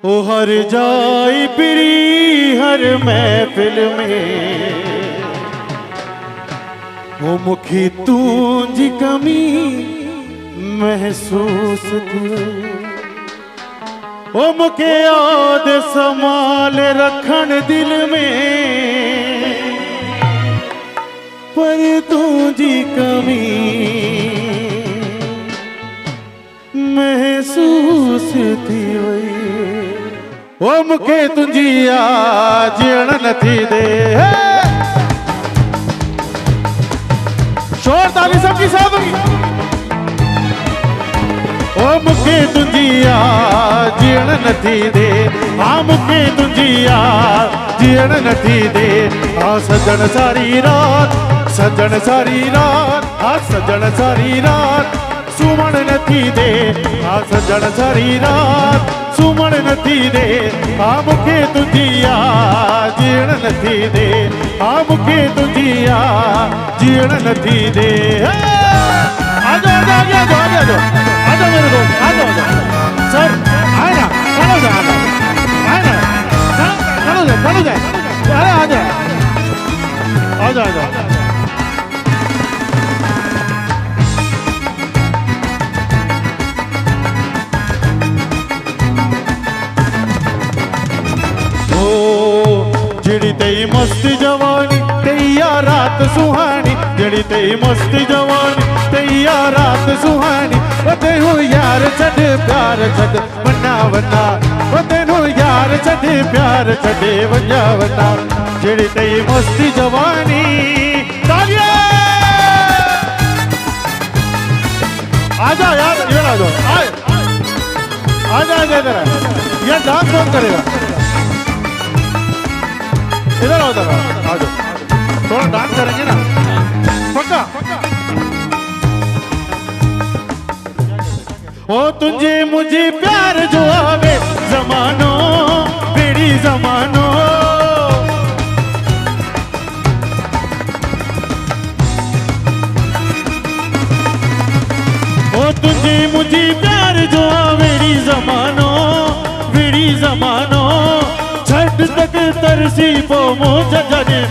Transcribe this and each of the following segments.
ओ हर जाई पिरी हर महफिल में वो मुखी तुझी कमी महसूस थी। ओ मुखे याद संभाल रखन दिल में पर तुझी कमी महसूस थी वही। ओ मुखे तुझी जियण नथी दे। शोर ताली सबकी साथ होगी। ओ मुखे तुझी जियण नथी दे। हाँ मुखे तुझी जियण नथी दे। हाँ सजन सारी रात सजन सारी रात। हाँ सजन सारी रात सुमण नथी दे। हाँ सजन सारी रात सुमण नथी दे। हाँ मुखे तुझी जियण नथी दे। हाँ मुखे तुझी जियण नथी दे। आजो आजो आजो आजो आजो आजो मेरे दोस्त आजो आजो सर आए ना खड़ो जा आए ना खड़ो जा अरे आजो आजो आजो। जड़ी तेरी मस्त जवानी तैया रात सुहानी। जड़ी तेरी मस्त जवानी तैया रात सुहानी। ओ तेनू यार छड़ प्यार छड़ वन्ना वन्ना। ओ तेनू यार छड़ प्यार छड़े वन्ना वन्ना। जड़ी तेरी मस्त जवानी तालियां आजा यार इधर आ जाओ आजा आजा इधर ये डांस कौन करेगा? इधर आओ आ जाओ थोड़ा डांस करेंगे ना पक्का। ओ तुझे मुझे प्यार जो आवे जमानो बेड़ी जमानो। ओ तुझे मुझे प्यार जो आवे जमानो बेड़ी जमानो। छठ तक तरसी पो मोजा जाने।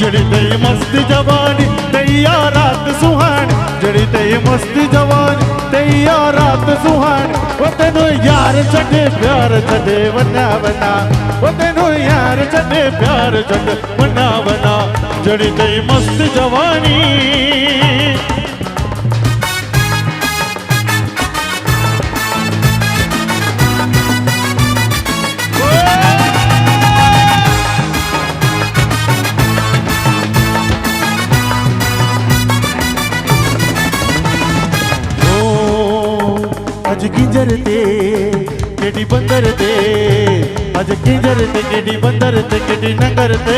जड़ी तेरी मस्त जवानी तैया रात सुहानी। जड़ी तेरी मस्त जवानी तैया रात सुहानी। वो तेनू यार छड़े प्यार छड़े वन्ना वन्ना। वो तेनू यार छड़े प्यार छड़े वन्ना वन्ना। जड़ी तेरी मस्त जवानी अज किंजर ते केडी बंदर ते। अज किंजर ते केडी बंदर ते केडी नंगर ते।